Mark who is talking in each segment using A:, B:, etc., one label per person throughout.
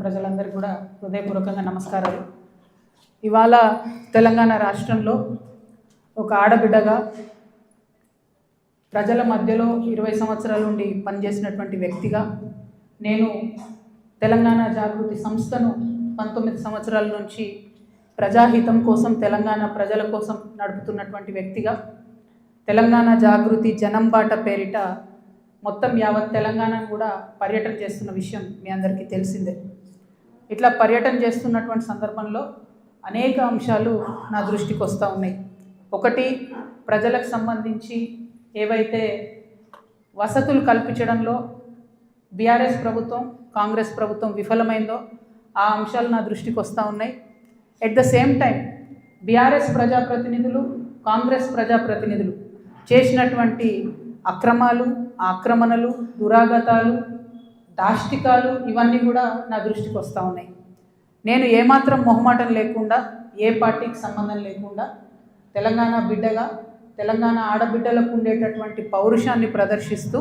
A: ప్రజలందరికీ కూడా హృదయపూర్వకంగా నమస్కారాలు. ఇవాళ తెలంగాణ రాష్ట్రంలో ఒక ఆడబిడ్డగా ప్రజల మధ్యలో 20 సంవత్సరాల నుండి పనిచేసినటువంటి వ్యక్తిగా నేను తెలంగాణ జాగృతి సంస్థను 19 సంవత్సరాల నుంచి ప్రజాహితం కోసం తెలంగాణ ప్రజల కోసం నడుపుతున్నటువంటి వ్యక్తిగా తెలంగాణ జాగృతి జనంబాట పేరిట మొత్తం యావత్ తెలంగాణను కూడా పర్యటన చేస్తున్న విషయం మీ అందరికీ తెలిసిందే. ఇట్లా పర్యటన చేస్తున్నటువంటి సందర్భంలో అనేక అంశాలు నా దృష్టికి వస్తూ ఉన్నాయి. ఒకటి, ప్రజలకు సంబంధించి ఏవైతే వసతులు కల్పించడంలో బీఆర్ఎస్ ప్రభుత్వం కాంగ్రెస్ ప్రభుత్వం విఫలమైందో ఆ అంశాలు నా దృష్టికి వస్తూ ఉన్నాయి. At the same time BRS ప్రజాప్రతినిధులు కాంగ్రెస్ ప్రజాప్రతినిధులు చేసినటువంటి అక్రమాలు ఆక్రమణలు దురాగతాలు దాష్టికాలు ఇవన్నీ కూడా నా దృష్టికి వస్తూ ఉన్నాయి. నేను ఏమాత్రం మొహమాటం లేకుండా ఏ పార్టీకి సంబంధం లేకుండా తెలంగాణ బిడ్డగా తెలంగాణ ఆడబిడ్డలకు ఉండేటటువంటి పౌరుషాన్ని ప్రదర్శిస్తూ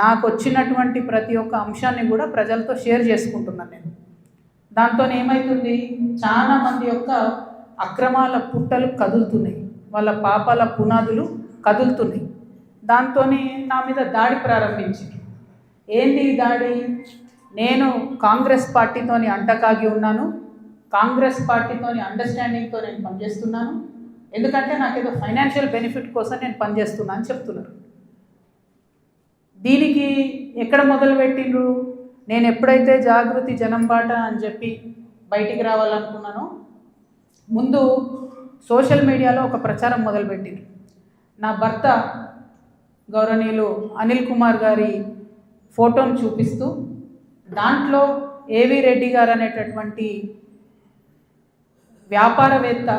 A: నాకు వచ్చినటువంటి ప్రతి ఒక్క అంశాన్ని కూడా ప్రజలతో షేర్ చేసుకుంటున్నాను. నేను దాంతో ఏమవుతుంది, చాలామంది యొక్క అక్రమాల పుట్టలు కదులుతున్నాయి, వాళ్ళ పాపాల పునాదులు కదులుతున్నాయి. దాంతో నా మీద దాడి ప్రారంభించి, ఏంటి దాడి, నేను కాంగ్రెస్ పార్టీతోని అంటకాగి ఉన్నాను, కాంగ్రెస్ పార్టీతోని అండర్స్టాండింగ్తో నేను పనిచేస్తున్నాను, ఎందుకంటే నాకేదో ఫైనాన్షియల్ బెనిఫిట్ కోసం నేను పనిచేస్తున్నా అని చెప్తున్నారు. దీనికి ఎక్కడ మొదలుపెట్టిండ్రు, నేను ఎప్పుడైతే జాగృతి జనంబాట అని చెప్పి బయటికి రావాలనుకున్నానో ముందు సోషల్ మీడియాలో ఒక ప్రచారం మొదలుపెట్టిండ్రు. నా భర్త గౌరవనీయులు అనిల్ కుమార్ గారి ఫోటోను చూపిస్తూ దాంట్లో ఏవి రెడ్డి గారు అనేటటువంటి వ్యాపారవేత్త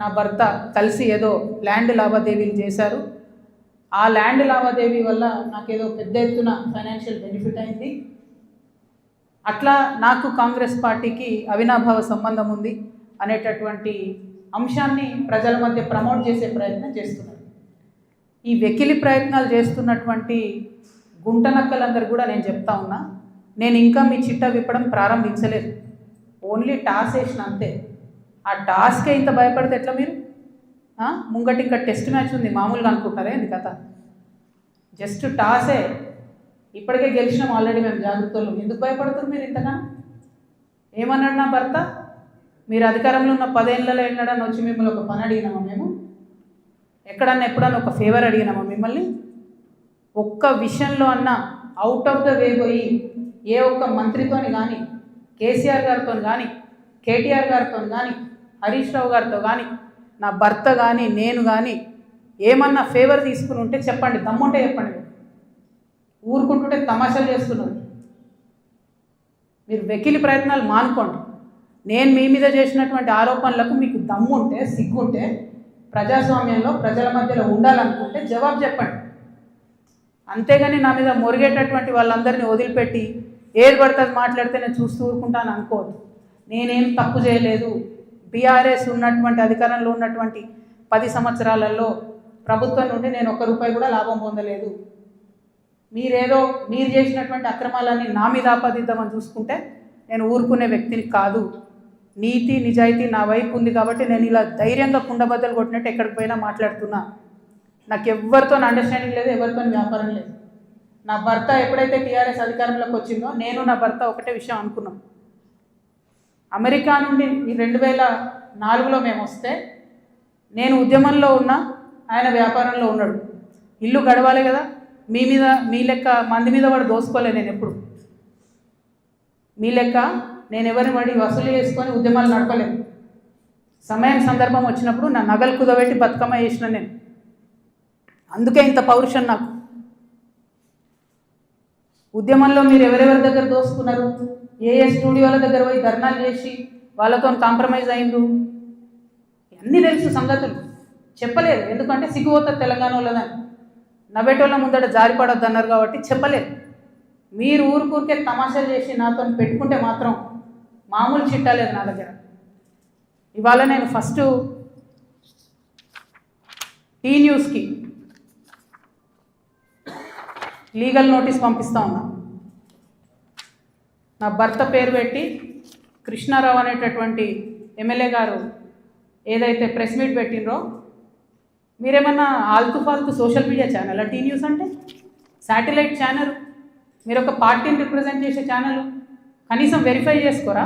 A: నా భర్త కలిసి ఏదో ల్యాండ్ లావాదేవీలు చేశారు, ఆ ల్యాండ్ లావాదేవీ వల్ల నాకేదో పెద్ద ఎత్తున ఫైనాన్షియల్ బెనిఫిట్ అయింది, అట్లా నాకు కాంగ్రెస్ పార్టీకి అవినాభావ సంబంధం ఉంది అనేటటువంటి అంశాన్ని ప్రజల మధ్య ప్రమోట్ చేసే ప్రయత్నం చేస్తున్నారు. ఈ వెకిలి ప్రయత్నాలు చేస్తున్నటువంటి గుంటనక్కలందరూ కూడా నేను చెప్తా ఉన్నా, నేను ఇంకా మీ చిట్టా విప్పడం ప్రారంభించలేదు, ఓన్లీ టాస్ వేసిన అంతే. ఆ టాస్కే ఇంత భయపడితే ఎట్లా మీరు? ముంగటి ఇంకా టెస్ట్ మ్యాచ్ ఉంది, మామూలుగా అనుకుంటారే ఇది కథ, జస్ట్ టాసే. ఇప్పటికే గెలిచినాం ఆల్రెడీ మేము జాగ్రత్తలు, ఎందుకు భయపడుతున్నారు మీరు ఇంతగా? ఏమన్నాడు నా భర్త, మీరు అధికారంలో ఉన్న 10 ఏళ్ళలో వెళ్ళాడని వచ్చి మిమ్మల్ని ఒక పని అడిగినామా మేము? ఎక్కడన్నా ఎప్పుడన్నా ఒక ఫేవర్ అడిగినామా మిమ్మల్ని? ఒక్క విషయంలో అన్నా అవుట్ ఆఫ్ ద వే పోయి ఏ ఒక్క మంత్రితోని కానీ కేసీఆర్ గారితో కానీ కేటీఆర్ గారితో కానీ హరీష్ రావు గారితో కానీ నా భర్త కానీ నేను కానీ ఏమన్నా ఫేవర్ తీసుకుని ఉంటే చెప్పండి, దమ్ముంటే చెప్పండి. ఊరుకుంటుంటే తమాషాలు చేస్తున్నారు. మీరు వెకిలి ప్రయత్నాలు మానుకోండి. నేను మీ మీద చేసినటువంటి ఆరోపణలకు మీకు దమ్ముంటే సిగ్గుంటే ప్రజాస్వామ్యంలో ప్రజల మధ్యలో ఉండాలనుకుంటే జవాబు చెప్పండి. అంతేగాని నా మీద మొరిగేటటువంటి వాళ్ళందరినీ వదిలిపెట్టి ఏది పడుతుంది మాట్లాడితే నేను చూస్తూ ఊరుకుంటాను అనుకోవద్దు. నేనేం తప్పు చేయలేదు. బీఆర్ఎస్ ఉన్నటువంటి అధికారంలో ఉన్నటువంటి 10 సంవత్సరాలలో ప్రభుత్వం నుండి నేను ₹1 కూడా లాభం పొందలేదు. మీరు చేసినటువంటి అక్రమాలన్నీ నా మీద ఆపాదిద్దామని చూసుకుంటే నేను ఊరుకునే వ్యక్తిని కాదు. నీతి నిజాయితీ నా వైపు ఉంది కాబట్టి నేను ఇలా ధైర్యంగా కుండబద్దలు కొట్టినట్టు ఎక్కడికి పోయినా మాట్లాడుతున్నా. నాకు ఎవరితో అండర్స్టాండింగ్ లేదు, ఎవరితో వ్యాపారం లేదు. నా భర్త ఎప్పుడైతే టీఆర్ఎస్ అధికారంలోకి వచ్చిందో నేను నా భర్త ఒకటే విషయం అనుకున్నాం. అమెరికా నుండి 2004లో మేము వస్తే నేను ఉద్యమంలో ఉన్నా, ఆయన వ్యాపారంలో ఉన్నాడు. ఇల్లు గడవాలి కదా, మీ లెక్క మంది మీద వాడు దోసుకోలే. నేను ఎప్పుడు మీ లెక్క నేను ఎవరిని వాడి వసూలు చేసుకొని ఉద్యమాలు నడపలేను. సమయం సందర్భం వచ్చినప్పుడు నా నగలు కుదబెట్టి బతుకమ్మ చేసిన నేను. అందుకే ఇంత పౌరుషం నాకు. ఉద్యమంలో మీరు ఎవరెవరి దగ్గర దోసుకున్నారు, ఏ స్టూడియోల దగ్గర పోయి ధర్నాలు చేసి వాళ్ళతో కాంప్రమైజ్ అయిండు, అన్నీ తెలుసు సంగతులు. చెప్పలేదు, ఎందుకంటే సిగ్గుపోతుంది తెలంగాణ వాళ్ళదని. నవ్వేటోళ్ళ ముందట జారిపడొద్దు అన్నారు కాబట్టి చెప్పలేదు. మీరు ఊరికే తమాషాలు చేసి నాతో పెట్టుకుంటే మాత్రం మామూలు చిట్టాలేదు నా దగ్గర. ఇవాళ నేను ఫస్ట్ టీ న్యూస్కి లీగల్ నోటీస్ పంపిస్తా ఉన్నా. నా భర్త పేరు పెట్టి కృష్ణారావు అనేటటువంటి ఎమ్మెల్యే గారు ఏదైతే ప్రెస్ మీట్ పెట్టినరో, మీరేమన్నా ఆల్తు ఫాల్తు social media channel T news అంటే శాటిలైట్ ఛానల్, మీరు ఒక పార్టీని రిప్రజెంట్ చేసే ఛానల్, కనీసం వెరిఫై చేసుకోరా?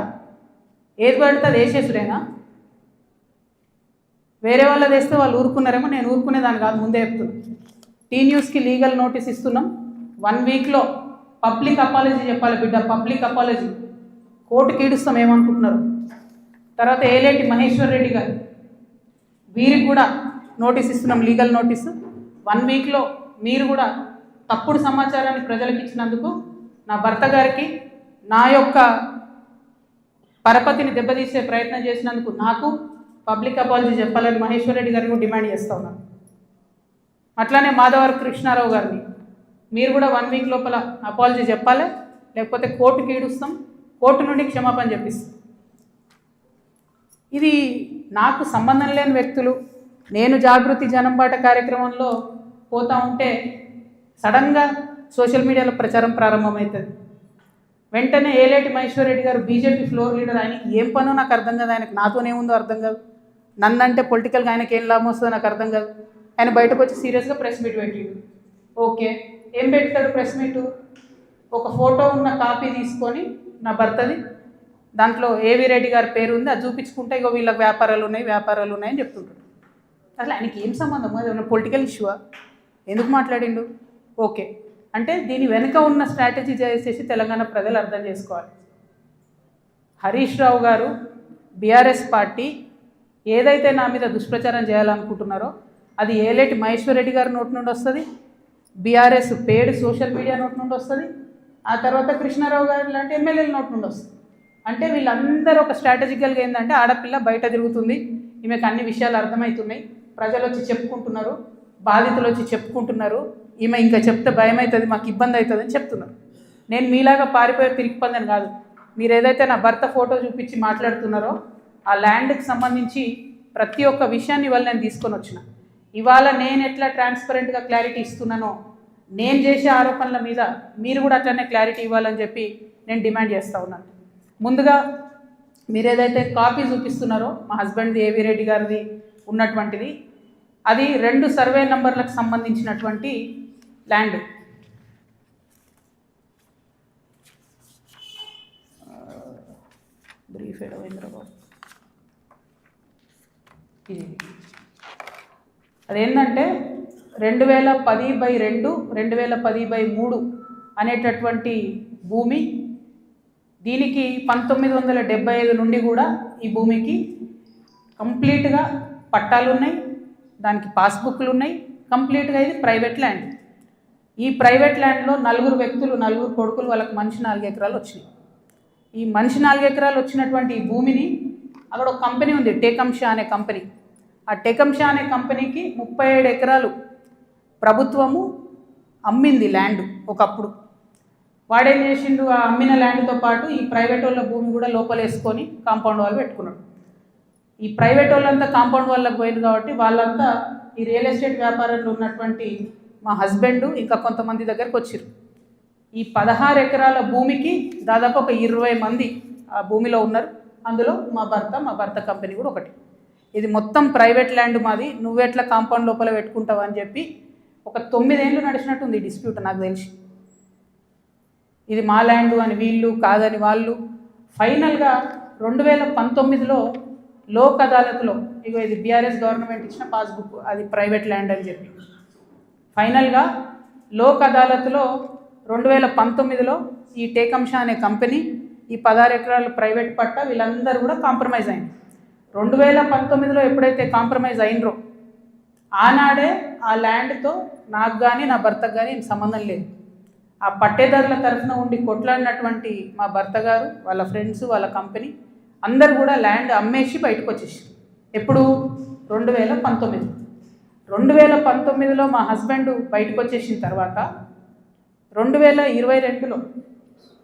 A: ఏది పడితే అది వేసేసుడేనా? వేరే వాళ్ళది వేస్తే వాళ్ళు ఊరుకున్నారేమో, నేను ఊరుకునేదాన్ని కాదు, ముందే చెప్తున్నాను. టీ న్యూస్కి లీగల్ నోటీస్ ఇస్తున్నాం. 1 వీక్లో పబ్లిక్ అపాలజీ చెప్పాలి బిడ్డ, పబ్లిక్ అపాలజీ. కోర్టుకి ఈడుస్తాం ఏమనుకుంటున్నారు. తర్వాత ఏలేటి మహేశ్వర్ రెడ్డి గారు, వీరికి కూడా నోటీస్ ఇస్తున్నాం, లీగల్ నోటీసు. 1 వీక్లో మీరు కూడా తప్పుడు సమాచారాన్ని ప్రజలకు ఇచ్చినందుకు, నా భర్త గారికి నా యొక్క పరపతిని దెబ్బతీసే ప్రయత్నం చేసినందుకు నాకు పబ్లిక్ అపాలజీ చెప్పాలని మహేశ్వర్ రెడ్డి గారిని డిమాండ్ చేస్తూ ఉన్నాను. అట్లానే మాధవర్ కృష్ణారావు గారిని మీరు కూడా 1 వీక్ లోపల అపాలజీ చెప్పాలి, లేకపోతే కోర్టుకి ఈడుస్తాం, కోర్టు నుండి క్షమాపణ చెప్పిస్తాం. ఇది నాకు సంబంధం లేని వ్యక్తులు. నేను జాగృతి జనంబాట కార్యక్రమంలో పోతూ ఉంటే సడన్గా సోషల్ మీడియాలో ప్రచారం ప్రారంభమవుతుంది. వెంటనే ఏలేటి మహేశ్వర్ రెడ్డి గారు బీజేపీ ఫ్లోర్ లీడర్, ఆయనకి ఏం పనో నాకు అర్థం కాదు, ఆయనకు నాతోనేముందో అర్థం కాదు, నన్నంటే పొలిటికల్గా ఆయనకి ఏం లాభం వస్తుందో నాకు అర్థం కాదు. ఆయన బయటకు వచ్చి సీరియస్గా ప్రెస్ మీట్ పెట్టిండు. ఓకే, ఏం పెడతాడు ప్రెస్ మీటు? ఒక ఫోటో ఉన్న కాపీ తీసుకొని నా భర్తది, దాంట్లో ఏవి రెడ్డి గారి పేరు ఉంది, అది చూపించుకుంటే ఇగో వీళ్ళకి వ్యాపారాలు ఉన్నాయని చెప్తుంటాడు. అసలు ఆయనకి ఏం సంబంధం? అది ఏమన్నా పొలిటికల్ ఇష్యూవా? ఎందుకు మాట్లాడిండు? ఓకే, అంటే దీని వెనుక ఉన్న స్ట్రాటజీ చేసేసి తెలంగాణ ప్రజలు అర్థం చేసుకోవాలి. హరీష్ రావు గారు, బీఆర్ఎస్ పార్టీ ఏదైతే నా మీద దుష్ప్రచారం చేయాలనుకుంటున్నారో అది ఏలేటి మహేశ్వర్ రెడ్డి గారి నోటి నుండి వస్తుంది, బీఆర్ఎస్ పేడ్ సోషల్ మీడియా నోటి నుండి వస్తుంది, ఆ తర్వాత కృష్ణారావు గారు లాంటి ఎమ్మెల్యేల నోటి నుండి వస్తుంది. అంటే వీళ్ళందరూ ఒక స్ట్రాటజికల్గా ఏంటంటే, ఆడపిల్ల బయట తిరుగుతుంది, ఈమెకు అన్ని విషయాలు అర్థమవుతున్నాయి, ప్రజలు వచ్చి చెప్పుకుంటున్నారు, బాధితులు వచ్చి చెప్పుకుంటున్నారు, ఈమె ఇంకా చెప్తే భయం అవుతుంది, మాకు ఇబ్బంది అవుతుంది అని చెప్తున్నారు. నేను మీలాగా పారిపోయే పిరికిపందని కాదు. మీరు ఏదైతే నా భర్త ఫోటో చూపించి మాట్లాడుతున్నారో ఆ ల్యాండ్కి సంబంధించి ప్రతి ఒక్క విషయాన్ని ఇవాళ నేను తీసుకొని వచ్చిన. ఇవాళ నేను ఎట్లా ట్రాన్స్పరెంట్గా క్లారిటీ ఇస్తున్నానో, నేను చేసే ఆరోపణల మీద మీరు కూడా అట్లనే క్లారిటీ ఇవ్వాలని చెప్పి నేను డిమాండ్ చేస్తూ ఉన్నాను. ముందుగా మీరు ఏదైతే కాపీ చూపిస్తున్నారో మా హస్బెండ్ది ఏవి రెడ్డి గారిది ఉన్నటువంటిది, అది 2 సర్వే నంబర్లకు సంబంధించినటువంటి ల్యాండ్. బ్రీఫ్ హైదరాబాద్ ఇది అదేంటంటే 2010/2 2010/3 అనేటటువంటి భూమి. దీనికి 1975 నుండి కూడా ఈ భూమికి కంప్లీట్గా పట్టాలు ఉన్నాయి, దానికి పాస్బుక్లు ఉన్నాయి, కంప్లీట్గా ఇది ప్రైవేట్ ల్యాండ్. ఈ ప్రైవేట్ ల్యాండ్లో 4 వ్యక్తులు, 4 కొడుకులు, వాళ్ళకి మనిషి 4 ఎకరాలు వచ్చినాయి. ఈ మనిషి 4 ఎకరాలు వచ్చినటువంటి ఈ భూమిని అక్కడ ఒక కంపెనీ ఉంది, టేకంషా అనే కంపెనీ. ఆ టేకంషా అనే కంపెనీకి 37 ఎకరాలు ప్రభుత్వము అమ్మింది ల్యాండ్ ఒకప్పుడు. వాడేం చేసిండు, ఆ అమ్మిన ల్యాండ్తో పాటు ఈ ప్రైవేట్ వాళ్ళ భూమి కూడా లోపలేసుకొని కాంపౌండ్ వాళ్ళు పెట్టుకున్నాడు. ఈ ప్రైవేట్ వాళ్ళంతా కాంపౌండ్ వాళ్ళకి పోయింది కాబట్టి వాళ్ళంతా ఈ రియల్ ఎస్టేట్ వ్యాపారంలో ఉన్నటువంటి మా హస్బెండ్ ఇంకా కొంతమంది దగ్గరకు వచ్చారు. ఈ 16 ఎకరాల భూమికి దాదాపు ఒక 20 మంది ఆ భూమిలో ఉన్నారు. అందులో మా భర్త కంపెనీ కూడా ఒకటి. ఇది మొత్తం ప్రైవేట్ ల్యాండ్ మాది, నువ్వెట్లా కాంపౌండ్ లోపల పెట్టుకుంటావు అని చెప్పి ఒక 9 ఏళ్ళు నడిచినట్టుంది ఈ డిస్ప్యూట్ నాకు తెలిసి. ఇది మా ల్యాండ్ అని వీళ్ళు, కాదని వాళ్ళు. ఫైనల్గా 2019లో లోక్ అదాలత్లో, ఇగో ఇది బీఆర్ఎస్ గవర్నమెంట్ ఇచ్చిన పాస్బుక్, అది ప్రైవేట్ ల్యాండ్ అని చెప్పి ఫైనల్గా లోక్ అదాలత్లో 2019లో ఈ టేకంషా అనే కంపెనీ ఈ 16 ఎకరాలు ప్రైవేట్ పట్టా వీళ్ళందరూ కూడా కాంప్రమైజ్ అయింది. 2019లో ఎప్పుడైతే కాంప్రమైజ్ అయినరో ఆనాడే ఆ ల్యాండ్తో నాకు కానీ నా భర్తకు కానీ సంబంధం లేదు. ఆ పట్టేదారుల తరఫున ఉండి కొట్లాడినటువంటి మా భర్త గారు, వాళ్ళ ఫ్రెండ్స్, వాళ్ళ కంపెనీ అందరు కూడా ల్యాండ్ అమ్మేసి బయటకు వచ్చేసి. ఎప్పుడు? 2019లో మా హస్బెండ్ బయటకు వచ్చేసిన తర్వాత 2022లో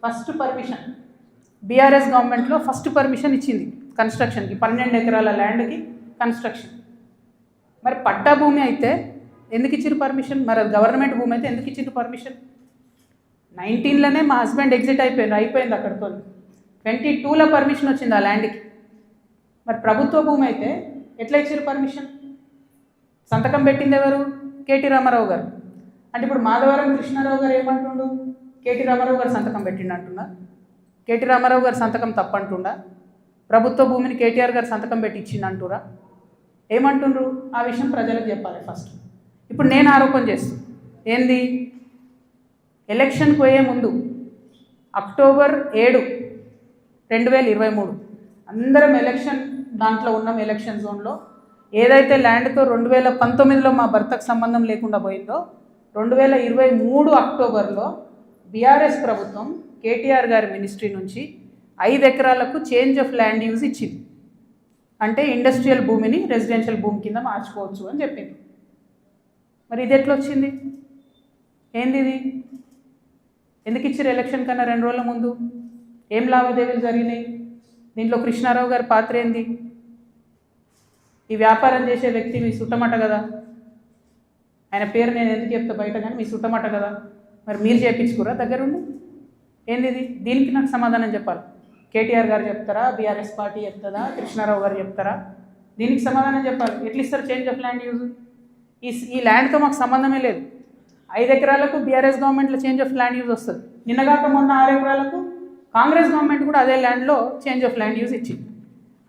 A: ఫస్ట్ పర్మిషన్, బీఆర్ఎస్ గవర్నమెంట్లో ఫస్ట్ పర్మిషన్ ఇచ్చింది కన్స్ట్రక్షన్కి, 12 ఎకరాల ల్యాండ్కి కన్స్ట్రక్షన్. మరి పట్టా భూమి అయితే ఎందుకు ఇచ్చారు పర్మిషన్? మరి అది గవర్నమెంట్ భూమి అయితే ఎందుకు ఇచ్చింది పర్మిషన్? 19లోనే మా హస్బెండ్ ఎగ్జిట్ అయిపోయింది అక్కడితో. 22లో పర్మిషన్ వచ్చింది ఆ ల్యాండ్కి. మరి ప్రభుత్వ భూమి అయితే ఎట్లా ఇచ్చారు పర్మిషన్? సంతకం పెట్టింది ఎవరు? కేటీ రామారావు గారు. అంటే ఇప్పుడు మాధవరం కృష్ణారావు గారు ఏమంటుండు? కేటీ రామారావు గారు సంతకం పెట్టిండు అంటున్నా? కేటీ రామారావు గారు సంతకం తప్పంటుండా? ప్రభుత్వ భూమిని కేటీఆర్ గారు సంతకం పెట్టి ఇచ్చింది అంటురా? ఏమంటుండ్రు? ఆ విషయం ప్రజలకు చెప్పాలి ఫస్ట్. ఇప్పుడు నేను ఆరోపణ చేస్తాను ఏంది, ఎలక్షన్కి పోయే ముందు అక్టోబర్ 7, 2023 అందరం ఎలక్షన్ దాంట్లో ఉన్నాం. ఎలక్షన్ జోన్లో ఏదైతే ల్యాండ్తో 2019లో మా భర్తకు సంబంధం లేకుండా పోయిందో 2023 అక్టోబర్లో బీఆర్ఎస్ ప్రభుత్వం కేటీఆర్ గారి మినిస్ట్రీ నుంచి 5 ఎకరాలకు చేంజ్ ఆఫ్ ల్యాండ్ యూజ్ ఇచ్చింది. అంటే ఇండస్ట్రియల్ భూమిని రెసిడెన్షియల్ భూమి కింద మార్చుకోవచ్చు అని చెప్పింది. మరి ఇది ఎట్లా వచ్చింది? ఏంది ఇది? ఎందుకు ఇచ్చారు ఎలక్షన్ కన్నా 2 రోజుల ముందు? ఏం లావాదేవీలు జరిగినాయి? దీంట్లో కృష్ణారావు గారి పాత్ర ఏంది? ఈ వ్యాపారం చేసే వ్యక్తి మీ సుట్టమట కదా, ఆయన పేరు నేను ఎందుకు చెప్తా బయట, కానీ మీ సుట్టమట కదా. మరి మీరు చేయించుకురా దగ్గరుండి? ఏంది ఇది? దీనికి నాకు సమాధానం చెప్పాలి. కేటీఆర్ గారు చెప్తారా, బీఆర్ఎస్ పార్టీ చెప్తుందా, కృష్ణారావు గారు చెప్తారా? దీనికి సమాధానం చెప్పాలి. ఎట్లా ఇస్తారు చేంజ్ ఆఫ్ ల్యాండ్ యూజ్? ఈ ల్యాండ్తో మాకు సంబంధమే లేదు. 5 ఎకరాలకు బీఆర్ఎస్ గవర్నమెంట్లో చేంజ్ ఆఫ్ ల్యాండ్ యూజ్ వస్తుంది. నిన్నగాక మొన్న 6 ఎకరాలకు కాంగ్రెస్ గవర్నమెంట్ కూడా అదే ల్యాండ్లో చేంజ్ ఆఫ్ ల్యాండ్ యూజ్ ఇచ్చింది.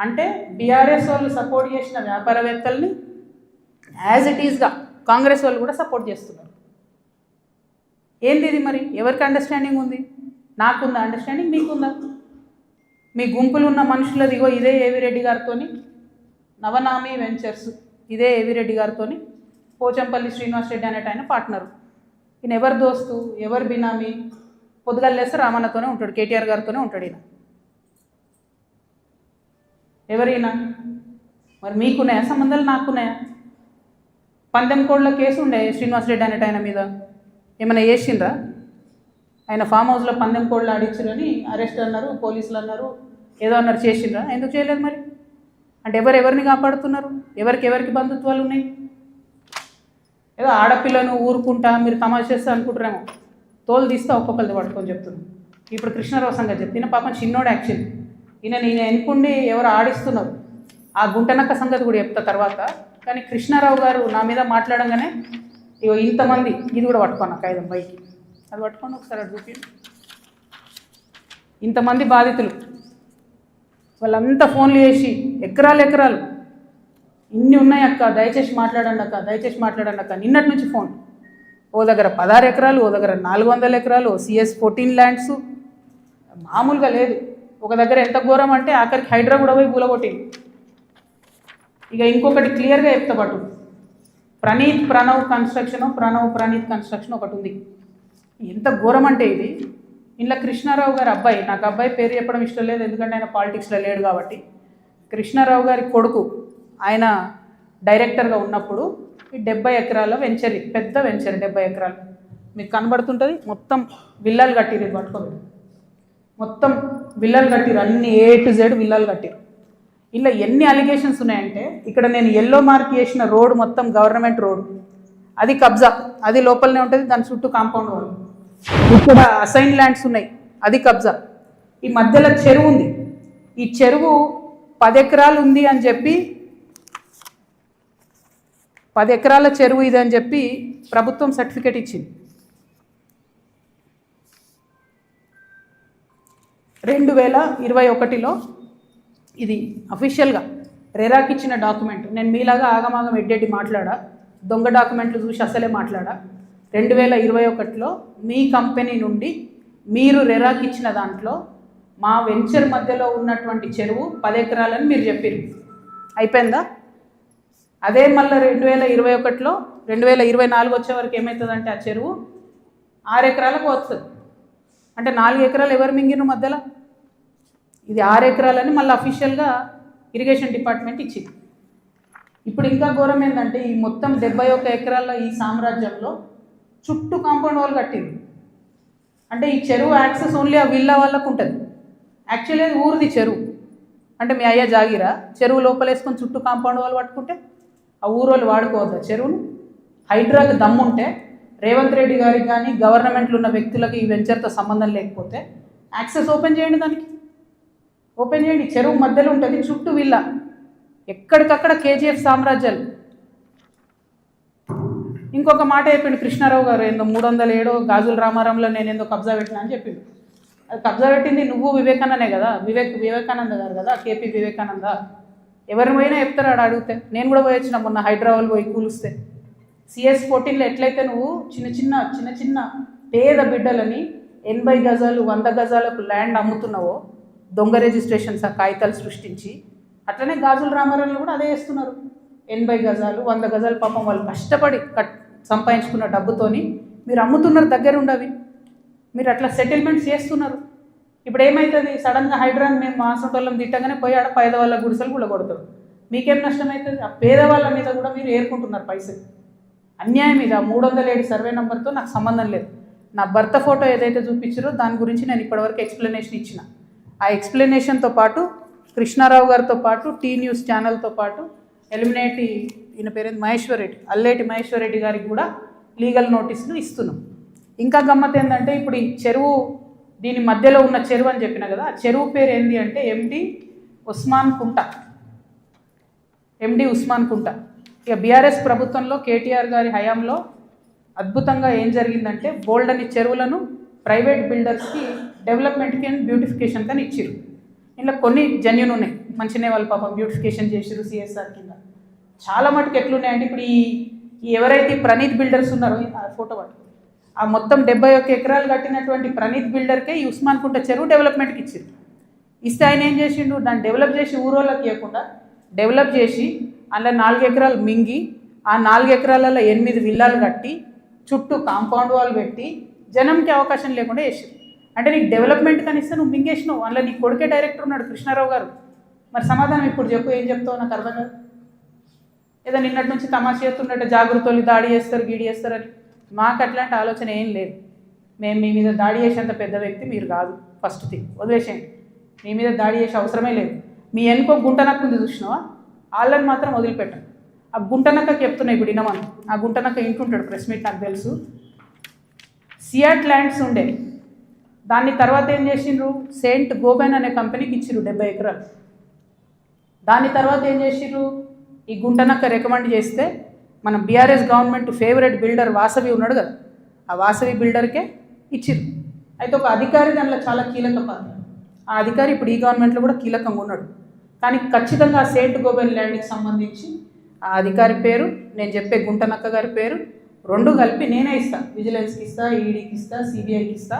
A: అంటే బీఆర్ఎస్ వాళ్ళు సపోర్ట్ చేసిన వ్యాపారవేత్తల్ని యాజ్ ఇట్ ఈస్గా కాంగ్రెస్ వాళ్ళు కూడా సపోర్ట్ చేస్తున్నారు. ఏంది ఇది? మరి ఎవరికి అండర్స్టాండింగ్ ఉంది? నాకుందా అండర్స్టాండింగ్? మీకుందా? మీ గుంపులు ఉన్న మనుషులది ఇగో ఇదే ఏవిరెడ్డి గారితో నవనామి వెంచర్స్, ఇదే ఏవిరెడ్డి గారితో పోచంపల్లి శ్రీనివాస్ రెడ్డి అనేట ఆయన పార్ట్నరు. ఈయన ఎవరు దోస్తు, ఎవరు బినామీ? పొద్దుగాలు లేస్తే రామన్నతోనే ఉంటాడు, కేటీఆర్ గారితోనే ఉంటాడు ఈయన. ఎవరైనా మరి మీకున్నాయా సంబంధాలు? నాకున్నాయా? పందెం కోడ్ల కేసు ఉండే శ్రీనివాస్ రెడ్డి అనేట ఆయన మీద, ఏమైనా చేసిండ్రా? ఆయన ఫామ్ హౌస్లో పందెం కోడ్లు ఆడించారని అరెస్ట్ అన్నారు, పోలీసులు అన్నారు, ఏదో అన్నారు, చేసిండ్రా? ఎందుకు చేయలేదు మరి? అంటే ఎవరిని కాపాడుతున్నారు? ఎవరికి బంధుత్వాలు ఉన్నాయి? ఏదో ఆడపిల్లను ఊరుకుంటా మీరు తమాషా చేస్తా అనుకుంటారేమో, తోలు తీస్తే ఒక్కొక్కరిది పట్టుకొని చెప్తున్నాను. ఇప్పుడు కృష్ణారావు సంగతి చెప్తున్నా, పాపం చిన్నోడు యాక్చువల్లీ. ఈయన ఎన్నుకుండి ఎవరు ఆడిస్తున్నారు, ఆ గుంటనక్క సంగతి కూడా చెప్తా తర్వాత. కానీ కృష్ణారావు గారు నా మీద మాట్లాడంగానే ఇగో ఇంతమంది, ఇది కూడా పట్టుకోను కాగితం పైకి, అది పట్టుకోండి ఒకసారి, అది చూపి. ఇంతమంది బాధితులు వాళ్ళంతా ఫోన్లు చేసి ఎకరాలు ఇన్ని ఉన్నాయి అక్క, దయచేసి మాట్లాడండి అక్క. నిన్నటి నుంచి ఫోన్. ఓ దగ్గర 16 ఎకరాలు, ఓ దగ్గర 400 ఎకరాలు, CS 14 ల్యాండ్స్, మామూలుగా లేదు. ఒక దగ్గర ఎంత ఘోరం అంటే ఆఖరికి హైడ్రా కూడా పోయి కూలగొట్టింది. ఇక ఇంకొకటి క్లియర్గా చెప్తా పట్టు, ప్రణీత్ కన్స్ట్రక్షన్ ఒకటి ఉంది. ఎంత ఘోరం అంటే ఇది, ఇంట్లో కృష్ణారావు గారి అబ్బాయి, నాకు అబ్బాయి పేరు చెప్పడం ఇష్టం లేదు ఎందుకంటే ఆయన పాలిటిక్స్లో లేడు కాబట్టి, కృష్ణారావు గారి కొడుకు ఆయన డైరెక్టర్గా ఉన్నప్పుడు ఈ 70 ఎకరాల వెంచర్, పెద్ద వెంచర్ 70 ఎకరాలు మీకు కనబడుతుంటుంది. మొత్తం విల్లాలు కట్టిరు, ఇది పట్టుకోలేదు, మొత్తం విల్లాలు కట్టిరు, అన్ని A to Z విల్లాలు కట్టిరు. ఇలా ఎన్ని అలిగేషన్స్ ఉన్నాయంటే, ఇక్కడ నేను ఎల్లో మార్క్ చేసిన రోడ్ మొత్తం గవర్నమెంట్ రోడ్, అది కబ్జా, అది లోపలనే ఉంటుంది, దాని చుట్టూ కాంపౌండ్ వాళ్ళు. ఇక్కడ అసైన్ ల్యాండ్స్ ఉన్నాయి, అది కబ్జా. ఈ మధ్యలో చెరువు ఉంది, ఈ చెరువు 10 ఎకరాలు ఉంది అని చెప్పి, 10 ఎకరాల చెరువు ఇది అని చెప్పి ప్రభుత్వం సర్టిఫికేట్ ఇచ్చింది. 2021లో ఇది అఫీషియల్గా రెరాకి ఇచ్చిన డాక్యుమెంట్. నేను మీలాగా ఆగమాగం ఎడ్డెడ్డి మాట్లాడా, దొంగ డాక్యుమెంట్లు చూసి అసలే మాట్లాడా. 2021లో మీ కంపెనీ నుండి మీరు రెరాకి ఇచ్చిన దాంట్లో మా వెంచర్ మధ్యలో ఉన్నటువంటి చెరువు 10 ఎకరాలని మీరు చెప్పారు. అయిపోయిందా? అదే మళ్ళీ 2021లో 2024 వచ్చే వరకు ఏమవుతుందంటే ఆ చెరువు 6 ఎకరాలకు వస్తుంది. అంటే 4 ఎకరాలు ఎవరు మింగిన మధ్యలో, ఇది 6 ఎకరాలని మళ్ళీ అఫీషియల్గా ఇరిగేషన్ డిపార్ట్మెంట్ ఇచ్చింది. ఇప్పుడు ఇంకా ఘోరం ఏంటంటే, ఈ మొత్తం 71 ఎకరాల ఈ సామ్రాజ్యంలో చుట్టూ కాంపౌండ్ వాల్ కట్టింది. అంటే ఈ చెరువు యాక్సెస్ ఓన్లీ ఆ విల్లా వాళ్ళకు ఉంటుంది. యాక్చువల్లీ అది ఊరిది చెరువు, అంటే మీ అయ్యా జాగిరా, చెరువు లోపలేసుకొని చుట్టూ కాంపౌండ్ వాల్ పట్టుకుంటే ఆ ఊరోళ్ళు వాడుకోవద్దా చెరువును? హైడ్రాకి దమ్ముంటే రేవంత్ రెడ్డి గారికి కానీ గవర్నమెంట్లో ఉన్న వ్యక్తులకి ఈ వెంచర్తో సంబంధం లేకపోతే యాక్సెస్ ఓపెన్ చేయండి దానికి. ఓపెన్ చేయండి. చెరువు మధ్యలో ఉంటుంది, చుట్టూ విల్లా, ఎక్కడికక్కడ కేజీఎఫ్ సామ్రాజ్యాలు. ఇంకొక మాట చెప్పిండు కృష్ణారావు గారు, ఏందో 307 గాజుల రామారంలో నేను ఏందో కబ్జా పెట్టినా అని చెప్పిండు. అది కబ్జా పెట్టింది నువ్వు వివేకానందే కదా, వివేకానంద గారు కదా, కేపీ వివేకానంద. ఎవరిని పోయినా చెప్తారు ఆడ అడిగితే. నేను కూడా పోయి వచ్చిన మొన్న హైదరాబాద్ పోయి కూలిస్తే. CS14లో ఎట్లయితే నువ్వు చిన్న చిన్న పేద బిడ్డలని 80 గజాలు 100 గజాలకు ల్యాండ్ అమ్ముతున్నావో, దొంగ రిజిస్ట్రేషన్స్ ఆ కాగితాలు సృష్టించి, అట్లనే గాజుల రామారంలో కూడా అదే చేస్తున్నారు. 80 గజాలు 100 గజాలు పాపం వాళ్ళు కష్టపడి సంపాదించుకున్న డబ్బుతోని మీరు అమ్ముతున్నారు, దగ్గర ఉండవి మీరు అట్లా సెటిల్మెంట్స్ చేస్తున్నారు. ఇప్పుడు ఏమవుతుంది, సడన్గా హైడ్రాన్ మేము మాసంటోళ్ళం తిట్టగానే పోయి ఆడ పేదవాళ్ళ గుడిసెలు కూడా కొడతారు. మీకేం నష్టం అవుతుంది? ఆ పేదవాళ్ళ మీద కూడా మీరు ఏరుకుంటున్నారు పైసలు. అన్యాయం ఇది. 307 సర్వే నెంబర్తో నాకు సంబంధం లేదు. నా భర్త ఫోటో ఏదైతే చూపించారో దాని గురించి నేను ఇప్పటివరకు ఎక్స్ప్లెనేషన్ ఇచ్చిన. ఆ ఎక్స్ప్లెనేషన్తో పాటు కృష్ణారావు గారితో పాటు టీ న్యూస్ ఛానల్తో పాటు ఎలిమినేటి ఈయన పేరు మహేశ్వర్ రెడ్డి, అల్లేటి మహేశ్వర్ రెడ్డి గారికి కూడా లీగల్ నోటీసులు ఇస్తున్నాం. ఇంకా గమ్మత్ ఏంటంటే, ఇప్పుడు ఈ చెరువు దీని మధ్యలో ఉన్న చెరువు అని చెప్పిన కదా, ఆ చెరువు పేరు ఏంటి అంటే ఎండి ఉస్మాన్ కుంట. ఇక బీఆర్ఎస్ ప్రభుత్వంలో కేటీఆర్ గారి హయాంలో అద్భుతంగా ఏం జరిగిందంటే, బోల్డని చెరువులను ప్రైవేట్ బిల్డర్స్కి డెవలప్మెంట్కి అండ్ బ్యూటిఫికేషన్ కానీ ఇచ్చారు. ఇలా కొన్ని జెన్యూన్ ఉన్నాయి, మంచినే వాళ్ళు పాపం బ్యూటిఫికేషన్ చేసారు CSR కింద. చాలా మటుకు ఎట్లున్నాయంటే, ఇప్పుడు ఈ ఎవరైతే ప్రణీత్ బిల్డర్స్ ఉన్నారో, ఆ ఫోటో పట్టు, ఆ మొత్తం 71 ఎకరాలు కట్టినటువంటి ప్రణీత్ బిల్డర్కే ఈ ఉస్మాన్ కుంట చెరువు డెవలప్మెంట్కి ఇచ్చారు. ఇస్తే ఆయన ఏం చేసిండు, దాన్ని డెవలప్ చేసి ఊరోళ్ళకి ఇవ్వకుండా డెవలప్ చేసి అందులో 4 ఎకరాలు మింగి, ఆ 4 ఎకరాలలో 8 విల్లాలు కట్టి చుట్టూ కాంపౌండ్ వాల్ పెట్టి జనంకి అవకాశం లేకుండా చేసారు. అంటే నీకు డెవలప్మెంట్ కనిస్తే నువ్వు మింగేసినావు. అందులో నీ కొడుకే డైరెక్టర్ ఉన్నాడు కృష్ణారావు గారు. మరి సమాధానం ఇప్పుడు చెప్పు, ఏం చెప్తావు నాకు అర్థం కాదు. ఏదో నిన్నటి నుంచి తమాషా చేస్తుంటే జాగృతలు దాడి చేస్తారు, గీడి చేస్తారని. మాకు అట్లాంటి ఆలోచన ఏం లేదు. మేము మీ మీద దాడి చేసేంత పెద్ద వ్యక్తి మీరు కాదు. ఫస్ట్ థింగ్ వదిలేసేయండి, మీ మీద దాడి చేసే అవసరమే లేదు. మీ వెనుకో గుంటనక్క ఉంది చూసినావా, వాళ్ళని మాత్రం వదిలిపెట్టాను. ఆ గుంటనక్కకి చెప్తున్నాయి ఇప్పుడు ఇనమని. ఆ గుంటనక్క ఇంటుంటాడు, ప్రెస్ మీట్ నాకు తెలుసు. సియాట్ ల్యాండ్స్ ఉండే, దాన్ని తర్వాత ఏం చేసిండ్రు, సెయింట్ గోబెన్ అనే కంపెనీకి ఇచ్చిర్రు 70 ఎకరాలు. దాని తర్వాత ఏం చేసిర్రు, ఈ గుంటనక్క రికమెండ్ చేస్తే మన BRS government favourite builder Vasavi ఉన్నాడు కదా, ఆ వాసవి బిల్డర్కే ఇచ్చిర్రు. అయితే ఒక అధికారి దానిలో చాలా కీలక పాత్ర. ఆ అధికారి ఇప్పుడు ఈ గవర్నమెంట్లో కూడా కీలకంగా ఉన్నాడు. కానీ ఖచ్చితంగా ఆ సెయింట్ గోబెన్ ల్యాండ్కి సంబంధించి ఆ అధికారి పేరు, నేను చెప్పే గుంటనక్క గారి పేరు 2 కలిపి నేనే ఇస్తాను. విజిలెన్స్కి ఇస్తా, ఈడీకి ఇస్తా, సిబిఐకి ఇస్తా.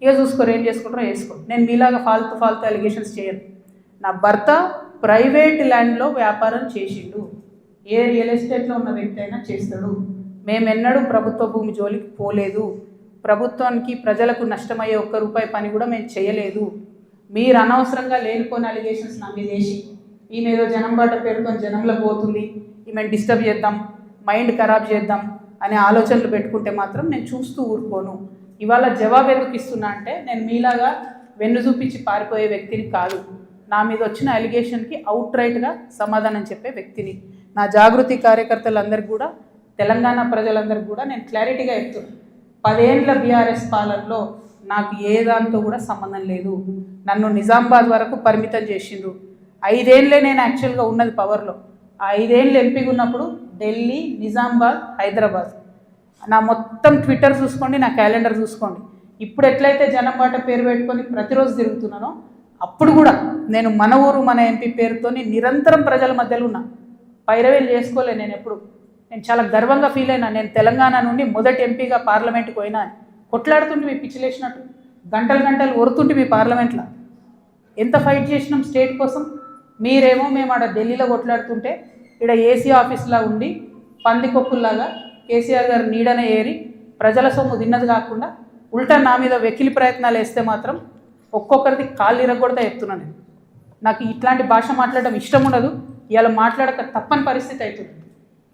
A: ఇక చూసుకోరు, ఏం చేసుకుంటారో వేసుకో. నేను మీలాగా ఫాల్తు అలిగేషన్స్ చేయను. నా భర్త ప్రైవేట్ ల్యాండ్లో వ్యాపారం చేసిండు. ఏ రియల్ ఎస్టేట్లో ఉన్న వ్యక్తి అయినా చేస్తాడు. మేమెన్నడూ ప్రభుత్వ భూమి జోలికి పోలేదు. ప్రభుత్వానికి ప్రజలకు నష్టమయ్యే ₹1 పని కూడా మేము చేయలేదు. మీరు అనవసరంగా లేనిపోయిన అలిగేషన్స్ నా మీద వేసి, ఈమె ఏదో జనం బాట పేరుతో జనంలో పోతుంది, ఈమెను డిస్టర్బ్ చేద్దాం, మైండ్ ఖరాబ్ చేద్దాం అనే ఆలోచనలు పెట్టుకుంటే మాత్రం నేను చూస్తూ ఊరుకోను. ఇవాళ జవాబు ఎందుకు ఇస్తున్నా అంటే, నేను మీలాగా వెన్ను చూపించి పారిపోయే వ్యక్తిని కాదు. నా మీద వచ్చిన అలిగేషన్కి అవుట్రైట్గా సమాధానం చెప్పే వ్యక్తిని. నా జాగృతి కార్యకర్తలందరికీ కూడా, తెలంగాణ ప్రజలందరికీ కూడా నేను క్లారిటీగా చెప్తున్నాను. 10 ఏళ్ళ బీఆర్ఎస్ పాలనలో నాకు ఏ దాంతో కూడా సంబంధం లేదు. నన్ను నిజామాబాద్ వరకు పరిమితం చేసిండ్రు. 5 ఏళ్ళే నేను యాక్చువల్గా ఉన్నది పవర్లో. ఆ 5 ఏళ్ళు ఎంపీగా ఉన్నప్పుడు ఢిల్లీ, నిజామాబాద్, హైదరాబాద్. నా మొత్తం ట్విట్టర్ చూసుకోండి, నా క్యాలెండర్ చూసుకోండి. ఇప్పుడు ఎట్లయితే జనం బాట పేరు పెట్టుకొని ప్రతిరోజు తిరుగుతున్నానో, అప్పుడు కూడా నేను మన ఊరు మన ఎంపీ పేరుతోని నిరంతరం ప్రజల మధ్యలో ఉన్నా. పైరవేలు చేసుకోలే నేను ఎప్పుడు. నేను చాలా గర్వంగా ఫీల్ అయినా. నేను తెలంగాణ నుండి మొదటి ఎంపీగా పార్లమెంట్కి పోయినా. కొట్లాడుతుంటే మీ పిచ్చిలేసినట్టు గంటలు ఒరుతుంటే మీ పార్లమెంట్లో ఎంత ఫైట్ చేసినాం స్టేట్ కోసం. మీరేమో మేము ఆడ ఢిల్లీలో కొట్లాడుతుంటే ఇక్కడ ఏసీ ఆఫీస్లా ఉండి పందికొక్కుల్లాగా కేసీఆర్ గారు నీడనే ఏరి ప్రజల సొమ్ము తిన్నది కాకుండా ఉల్టా నా మీద వెకిలి ప్రయత్నాలు వేస్తే మాత్రం ఒక్కొక్కరిది కాళ్ళు ఇరగొడతా చెప్తున్నాను. నాకు ఇట్లాంటి భాష మాట్లాడడం ఇష్టం ఉండదు. ఇలా మాట్లాడక తప్పని పరిస్థితి అవుతుంది.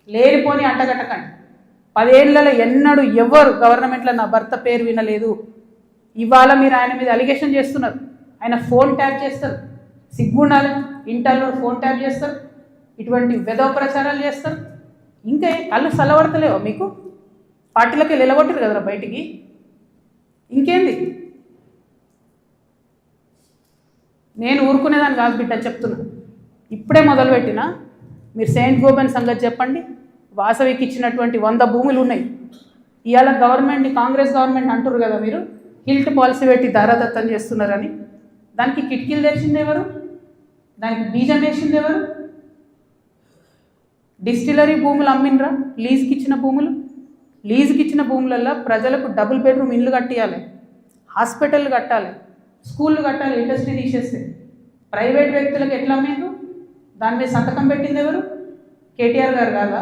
A: లేనిపోని అంటగట్టకండి. 10 ఏళ్లలో ఎన్నడూ ఎవరు గవర్నమెంట్లో నా భర్త పేరు వినలేదు. ఇవాళ మీరు ఆయన మీద అలిగేషన్ చేస్తున్నారు. ఆయన ఫోన్ ట్యాప్ చేస్తారు, సిగ్గుండాలి. ఇంటర్లో ఫోన్ ట్యాప్ చేస్తారు, ఇటువంటి వెధవ ప్రచారాలు చేస్తారు. ఇంకా కళ్ళు చల్లబడతలేవా మీకు? పార్టీలకి నిలగొట్టారు కదరా బయటికి, ఇంకేంది? నేను ఊరుకునేదాన్ని కాదు బిడ్డ, చెప్తున్నా. ఇప్పుడే మొదలుపెట్టినా. మీరు సెయింట్ గోబెన్ సంగతి చెప్పండి. వాసవికి ఇచ్చినటువంటి 100 భూములు ఉన్నాయి. ఇవాళ గవర్నమెంట్ని, కాంగ్రెస్ గవర్నమెంట్ అంటున్నారు కదా మీరు, హిల్ట్ పాలసీ పెట్టి దారాదత్తం చేస్తున్నారని. దానికి కిటికీలు తెరిచింది ఎవరు? దానికి బీజం వేసింది ఎవరు? డిస్టిలరీ భూములు అమ్మినరా? లీజుకి ఇచ్చిన భూములు. లీజుకి ఇచ్చిన భూములల్లో ప్రజలకు డబుల్ బెడ్రూమ్ ఇండ్లు కట్టియాలి, హాస్పిటల్ కట్టాలి, స్కూళ్ళు కట్టాలి. ఇండస్ట్రీ తీసేస్తే ప్రైవేట్ వ్యక్తులకు ఎట్లా అమ్మేందు? దాని మీద సంతకం పెట్టింది ఎవరు? కేటీఆర్ గారు కాదా?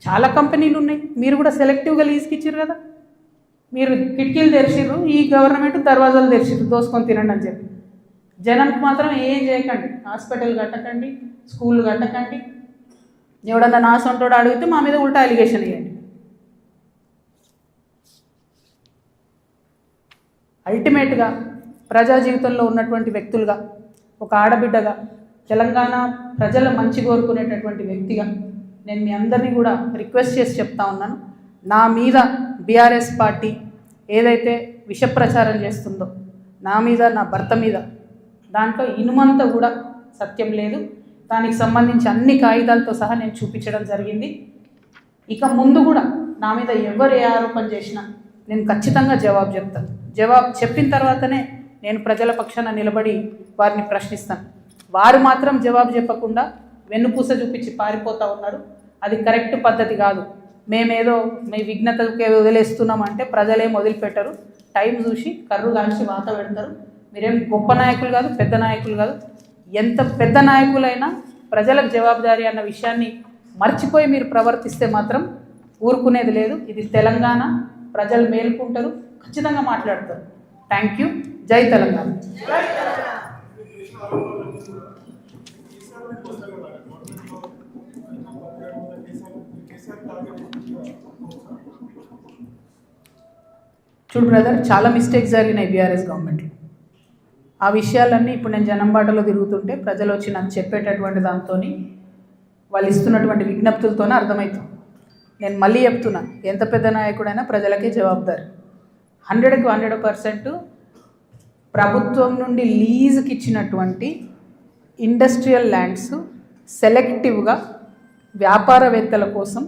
A: చాలా కంపెనీలు ఉన్నాయి. మీరు కూడా సెలెక్టివ్గా లీజుకి ఇచ్చారు కదా. మీరు కిటికీలు తెరిచిర్రు, ఈ గవర్నమెంట్ దర్వాజాలు తెరిచిర్రు దోసుకొని తినండి అని చెప్పి. జనానికి మాత్రం ఏం చేయకండి. హాస్పిటల్ కట్టకండి, స్కూల్ కట్టకండి. ఎవడన్నా నా సొంతోడు అడిగితే మా మీద ఉల్టా అలిగేషన్ ఇవ్వండి. అల్టిమేట్గా ప్రజా జీవితంలో ఉన్నటువంటి వ్యక్తులుగా, ఒక ఆడబిడ్డగా, తెలంగాణ ప్రజల మంచి కోరుకునేటటువంటి వ్యక్తిగా నేను మీ అందరినీ కూడా రిక్వెస్ట్ చేసి చెప్తా ఉన్నాను. నా మీద బీఆర్ఎస్ పార్టీ ఏదైతే విష ప్రచారం చేస్తుందో, నా మీద, నా భర్త మీద, దాంట్లో ఇనుమంతా కూడా సత్యం లేదు. దానికి సంబంధించి అన్ని కాగితాలతో సహా నేను చూపించడం జరిగింది. ఇక ముందు కూడా నా మీద ఎవరు ఏ ఆరోపణ చేసినా నేను ఖచ్చితంగా జవాబు చెప్తాను. జవాబు చెప్పిన తర్వాతనే నేను ప్రజల పక్షాన నిలబడి వారిని ప్రశ్నిస్తాను. వారు మాత్రం జవాబు చెప్పకుండా వెన్నుపూస చూపించి పారిపోతూ ఉన్నారు. అది కరెక్ట్ పద్ధతి కాదు. మేమేదో మీ విఘ్నతకే వదిలేస్తున్నామంటే ప్రజలేం వదిలిపెట్టరు. టైం చూసి కర్రు కాల్చి వాత పెడతారు. మీరేం గొప్ప నాయకులు కాదు, పెద్ద నాయకులు కాదు. ఎంత పెద్ద నాయకులైనా ప్రజలకు జవాబుదారీ అన్న విషయాన్ని మర్చిపోయి మీరు ప్రవర్తిస్తే మాత్రం ఊరుకునేది లేదు. ఇది తెలంగాణ. ప్రజలు మేలుకుంటారు, ఖచ్చితంగా మాట్లాడతారు. Thank you. జై తెలంగాణ. చూడు బ్రదర్, చాలా మిస్టేక్స్ జరిగినాయి బీఆర్ఎస్ గవర్నమెంట్లో. ఆ విషయాలన్నీ ఇప్పుడు నేను జనంబాటలో తిరుగుతుంటే ప్రజలు వచ్చి నాకు చెప్పేటటువంటి దాంతో, వాళ్ళు ఇస్తున్నటువంటి విజ్ఞప్తులతోనే అర్థమవుతుంది. నేను మళ్ళీ చెప్తున్నా, ఎంత పెద్ద నాయకుడైనా ప్రజలకే జవాబుదారు. 100కి 100% ప్రభుత్వం నుండి లీజుకి ఇచ్చినటువంటి ఇండస్ట్రియల్ ల్యాండ్స్ సెలెక్టివ్గా వ్యాపారవేత్తల కోసం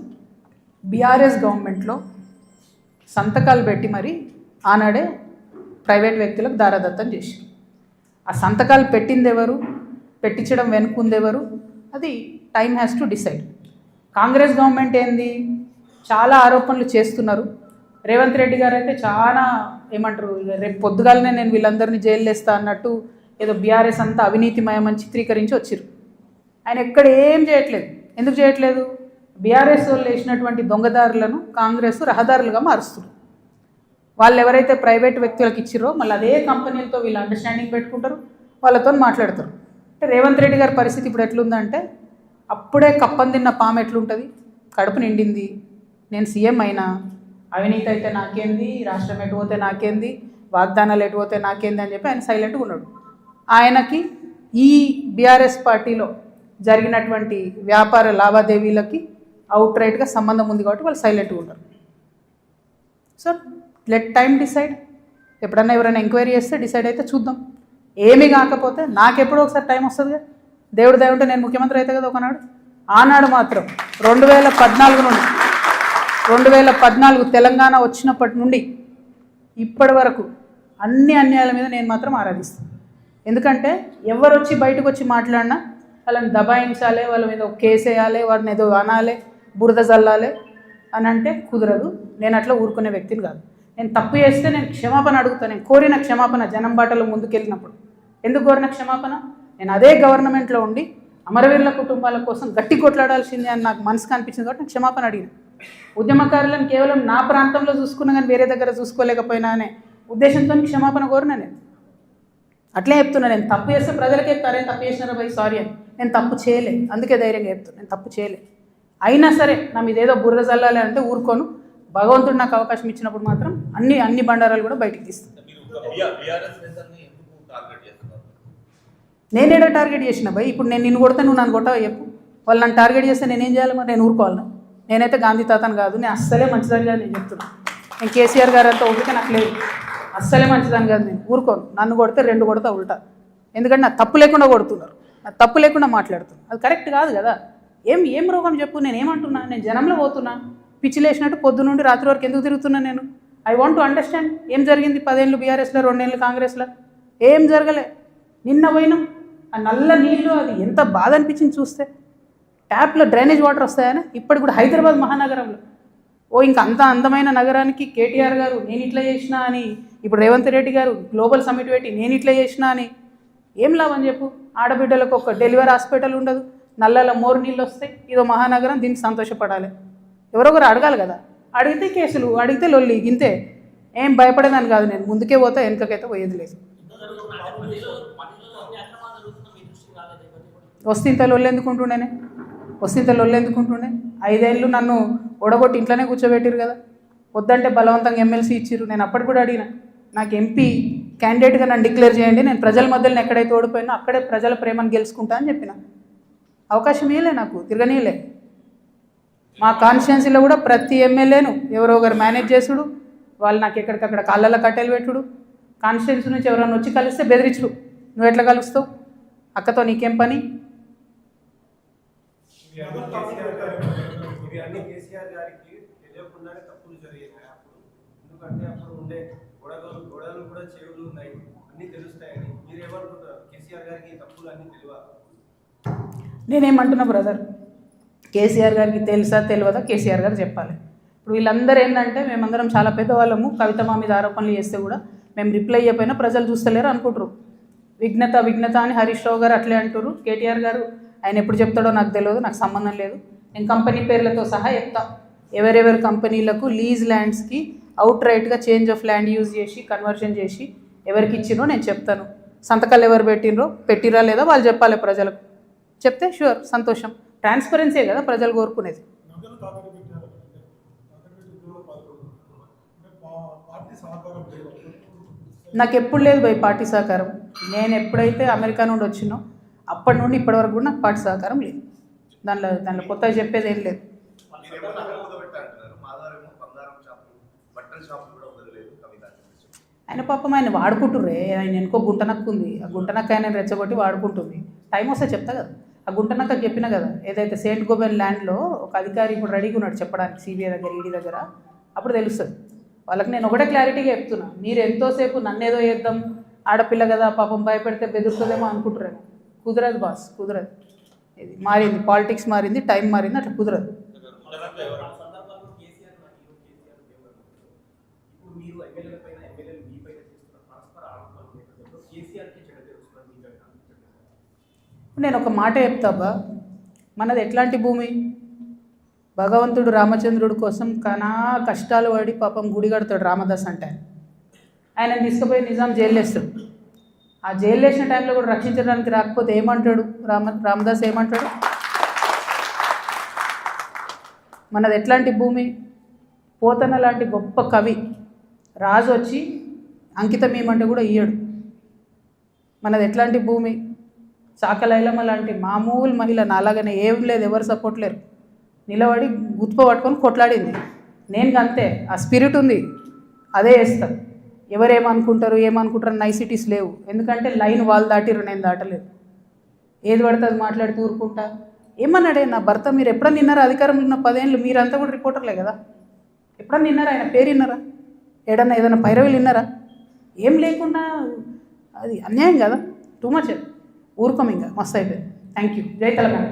A: బీఆర్ఎస్ గవర్నమెంట్లో సంతకాలు పెట్టి మరి ఆనాడే ప్రైవేట్ వ్యక్తులకు దారాదత్తం చేశారు. ఆ సంతకాలు పెట్టింది ఎవరు, పెట్టించడం వెనుకుందెవరు, అది time has to decide. Congress government ఏంది, చాలా ఆరోపణలు చేస్తున్నారు. రేవంత్ రెడ్డి గారు అయితే చాలా ఏమంటారు, రేపు పొద్దుగాలనే నేను వీళ్ళందరినీ జైలు వేస్తా అన్నట్టు ఏదో బీఆర్ఎస్ అంతా అవినీతిమయమని చిత్రీకరించి వచ్చారు. ఆయన ఎక్కడ ఏం చేయట్లేదు. ఎందుకు చేయట్లేదు? బీఆర్ఎస్ వాళ్ళు వేసినటువంటి దొంగదారులను కాంగ్రెస్ రహదారులుగా మారుస్తున్నారు. వాళ్ళు ఎవరైతే ప్రైవేట్ వ్యక్తులకు ఇచ్చిరో మళ్ళీ అదే కంపెనీలతో వీళ్ళు అండర్స్టాండింగ్ పెట్టుకుంటారు, వాళ్ళతో మాట్లాడతారు. అంటే రేవంత్ రెడ్డి గారి పరిస్థితి ఇప్పుడు ఎట్లుందంటే, అప్పుడే కప్పం తిన్న పాము ఎట్లుంటుంది, కడుపు నిండింది, నేను సీఎం అయినా, అవినీతి అయితే నాకేంది, రాష్ట్రం ఎటు పోతే నాకేంది, వాగ్దానాలు ఎటు పోతే నాకేంది అని చెప్పి ఆయన సైలెంట్గా ఉన్నాడు. ఆయనకి ఈ బీఆర్ఎస్ పార్టీలో జరిగినటువంటి వ్యాపార లావాదేవీలకి అవుట్ రైట్గా సంబంధం ఉంది కాబట్టి వాళ్ళు సైలెంట్గా ఉంటారు. So let time decide. ఎప్పుడన్నా ఎవరైనా ఎంక్వైరీ చేస్తే డిసైడ్ అయితే చూద్దాం. ఏమీ కాకపోతే నాకెప్పుడో ఒకసారి టైం వస్తుందిగా. దేవుడు దయ ఉంటే నేను ముఖ్యమంత్రి అయితే కదా ఒకనాడు. ఆనాడు మాత్రం 2014 నుండి 2014 తెలంగాణ వచ్చినప్పటి నుండి ఇప్పటి వరకు అన్ని అన్యాయాల మీద నేను మాత్రం ఆరాధిస్తాను. ఎందుకంటే ఎవరు వచ్చి బయటకు వచ్చి మాట్లాడినా వాళ్ళని దబాయించాలి, వాళ్ళ మీద ఒక కేసు వేయాలి, వాడిని ఏదో అనాలి, బురద జల్లాలి అని అంటే కుదరదు. నేను అట్లా ఊరుకునే వ్యక్తిని కాదు. నేను తప్పు చేస్తే నేను క్షమాపణ అడుగుతాను. నేను కోరిన క్షమాపణ జనం బాటలో ముందుకెళ్ళినప్పుడు. ఎందుకు కోరిన క్షమాపణ? నేను అదే గవర్నమెంట్లో ఉండి అమరవీరుల కుటుంబాల కోసం గట్టి కొట్లాడాల్సిందే అని నాకు మనసుకు అనిపించింది కాబట్టి నేను క్షమాపణ అడిగిన. ఉద్యమకారులను కేవలం నా ప్రాంతంలో చూసుకున్నా కానీ వేరే దగ్గర చూసుకోలేకపోయినా అనే ఉద్దేశంతో క్షమాపణ కోరిన నేను. అట్లే చెప్తున్నా, నేను తప్పు చేస్తే ప్రజలకే చెప్తారే తప్పు చేసినారా భయ్ సారీ అని. నేను తప్పు చేయలే, అందుకే ధైర్యంగా చెప్తాను నేను తప్పు చేయలే. అయినా సరే నా మీద ఏదో బుర్ర జల్లాలి అంటే ఊరుకోను. భగవంతుడు నాకు అవకాశం ఇచ్చినప్పుడు మాత్రం అన్ని బండారాలు కూడా బయటికి తీస్తాను. నేనేడో టార్గెట్ చేసిన భయ్. ఇప్పుడు నేను నిన్ను కొడితే నువ్వు నన్ను కొట్టవా చెప్పు. వాళ్ళు నన్ను టార్గెట్ చేస్తే నేనేం చేయాలి మరి? నేను ఊరుకోవాలను? నేనైతే గాంధీ తాతను కాదు, నేను అస్సలే మంచిదని నేను చెప్తున్నాను. నేను కేసీఆర్ గారు అంతా ఓపిక నాకు లేదు. అస్సలే మంచిదాన్ని కాదు, నేను ఊరుకోను. నన్ను కొడితే 2 కొడతా ఉల్టా, ఎందుకంటే నాకు తప్పు లేకుండా కొడుతున్నారు, నాకు తప్పు లేకుండా మాట్లాడుతున్నారు. అది కరెక్ట్ కాదు కదా. ఏం రోగం చెప్పు, నేను ఏమంటున్నా? నేను జనంలో పోతున్నా, పిచ్చి లేచినట్టు పొద్దు నుండి రాత్రి వరకు ఎందుకు తిరుగుతున్నా నేను? ఐ వాంట్ టు అండర్స్టాండ్ ఏం జరిగింది. 10 ఏళ్ళు బీఆర్ఎస్లో, 2 ఏళ్ళు కాంగ్రెస్లో, ఏం జరగలే. నిన్న పోయినాం, ఆ నల్ల నీళ్ళు, అది ఎంత బాధ అనిపించింది చూస్తే. ట్యాప్లో డ్రైనేజ్ వాటర్ వస్తాయని ఇప్పటికి కూడా హైదరాబాద్ మహానగరంలో. ఇంకా అంత అందమైన నగరానికి కేటీఆర్ గారు నేను ఇట్లా చేసినా అని, ఇప్పుడు రేవంత్ రెడ్డి గారు గ్లోబల్ సమ్మిట్ పెట్టి నేను ఇట్లా చేసినా అని ఏం లాభం చెప్పు? ఆడబిడ్డలకు ఒక డెలివరీ హాస్పిటల్ ఉండదు, నల్లలో మోరు నీళ్ళు వస్తాయి. ఇదో మహానగరం, దీనికి సంతోషపడాలి. ఎవరొకరు అడగాలి కదా. అడిగితే కేసులు, అడిగితే లొల్లి, ఇంతే. ఏం భయపడేదాన్ని కాదు నేను, ముందుకే పోతా, వెనుకకైతే పోయేది లేదు. వస్తే లొల్లెందుకుంటుండేనే, వస్తే లొల్లెందుకుంటుండే? 5 ఏళ్ళు నన్ను ఓడగొట్టి ఇంట్లోనే కూర్చోబెట్టిరు కదా. వద్దంటే బలవంతంగా ఎమ్మెల్సీ ఇచ్చిర్రు. నేను అప్పటి కూడా అడిగిన, నాకు ఎంపీ క్యాండిడేట్గా నన్ను డిక్లేర్ చేయండి, నేను ప్రజల మధ్యలో ఎక్కడైతే ఓడిపోయినా అక్కడే ప్రజల ప్రేమను గెలుచుకుంటా అని చెప్పిన. అవకాశం ఇవ్వలే నాకు, తిరగనీయలే. మా కాన్స్టిట్యున్సీలో కూడా ప్రతి ఎమ్మెల్యేను ఎవరో ఒకరు మేనేజ్ చేసుడు, వాళ్ళు నాకు ఎక్కడికక్కడ కాళ్ళల్లో కట్టెలు పెట్టుడు, కాన్స్టిట్యున్సీ నుంచి ఎవరైనా వచ్చి కలిస్తే బెదిరించుడు. నువ్వు ఎట్లా కలుస్తావు, అక్కతో నీకేం పని? నేనేమంటున్నా బ్రదర్, కేసీఆర్ గారికి తెలుసా తెలియదా కేసీఆర్ గారు చెప్పాలి. ఇప్పుడు వీళ్ళందరూ ఏంటంటే మేమందరం చాలా పెద్దవాళ్ళము, కవిత మా మీద ఆరోపణలు చేస్తే కూడా మేము రిప్లై అయిపోయినా ప్రజలు చూస్తలేరు అనుకుంటారు. విఘ్నత అని హరీష్ రావు గారు అట్లే అంటారు. కేటీఆర్ గారు ఆయన ఎప్పుడు చెప్తాడో నాకు తెలియదు, నాకు సంబంధం లేదు. నేను కంపెనీ పేర్లతో సహా చెప్తా. ఎవరెవరి కంపెనీలకు లీజ్ ల్యాండ్స్కి అవుట్ రైట్గా చేంజ్ ఆఫ్ ల్యాండ్ యూజ్ చేసి కన్వర్షన్ చేసి ఎవరికి ఇచ్చినో నేను చెప్తాను. సంతకాలు ఎవరు పెట్టిరా లేదా వాళ్ళు చెప్పాలి ప్రజలకు. చెప్తే షూర్ సంతోషం. ట్రాన్స్పరెన్సీ కదా ప్రజలు కోరుకునేది. నాకు ఎప్పుడు లేదు భయ్ పార్టీ సహకారం. నేను ఎప్పుడైతే అమెరికా నుండి వచ్చినో అప్పటి నుండి ఇప్పటి వరకు కూడా నాకు పార్టీ సహకారం లేదు. దాంట్లో కొత్తగా చెప్పేది ఏం లేదు. ఆయన పాపం ఆయన వాడుకుంటుర్రే, ఆయన ఎనుకో గుంటనక్కు ఉంది, ఆ గుంటనక్క ఆయన రెచ్చగొట్టి వాడుకుంటుంది. టైం వస్తే చెప్తా కదా. ఆ గుంటనక్కకి చెప్పినా కదా, ఏదైతే సెయింట్ గోబెన్ ల్యాండ్లో ఒక అధికారి ఇప్పుడు రెడీగా ఉన్నాడు చెప్పడానికి సిబిఐ దగ్గర, ఈడీ దగ్గర, అప్పుడు తెలుస్తుంది వాళ్ళకి. నేను ఒకటే క్లారిటీగా చెప్తున్నా, మీరు ఎంతోసేపు నన్నేదో చేద్దాం, ఆడపిల్ల కదా పాపం భయపెడితే బెదురుతుందేమో అనుకుంటున్నాను. కుదరదు బాస్, కుదరదు. ఇది మారింది, పాలిటిక్స్ మారింది, టైం మారింది, అట్లా కుదరదు. నేను ఒక మాట చెప్తాబా, మనది ఎట్లాంటి భూమి? భగవంతుడు రామచంద్రుడి కోసం కనా కష్టాలు పడి పాపం గుడి కడతాడు రామదాస్ అంటే. ఆయన తీసుకుపోయి నిజాం జైలు వేస్తాడు. ఆ జైలు వేసిన టైంలో కూడా రక్షించడానికి రాకపోతే ఏమంటాడు రామదాస్ ఏమంటాడు? మనది ఎట్లాంటి భూమి? పోతన లాంటి గొప్ప కవి రాజు వచ్చి అంకితం ఏమంటే కూడా ఇయ్యడు. మనది ఎట్లాంటి భూమి? చాకలైలమ్మ లాంటి మామూలు మహిళ నాలాగానే ఏం లేదు, ఎవరు సపోర్ట్ లేరు, నిలబడి గుత్ప పట్టుకొని కొట్లాడింది. నేను అంతే, ఆ స్పిరిట్ ఉంది, అదే వేస్తాను. ఎవరేమనుకుంటారు ఏమనుకుంటారు నైసిటీస్ లేవు. ఎందుకంటే లైన్ వాళ్ళు దాటిరు, నేను దాటలేదు. ఏది పడితే అది మాట్లాడి తూరుకుంటా. ఏమన్నాడే నా భర్త, మీరు ఎప్పుడన్నా విన్నారా? అధికారంలో ఉన్న 10 ఏళ్ళు మీరంతా కూడా రిపోర్టర్లే కదా, ఎప్పుడన్నా విన్నారా? ఆయన పేరు విన్నారా? ఏదైనా పైరవీలు విన్నారా? ఏం లేకుండా అది అన్యాయం కదా, టూ మచ్. ఊరుకోం, ఇంకా మస్తు అయిపోయింది. Thank you. జై తెలంగాణ.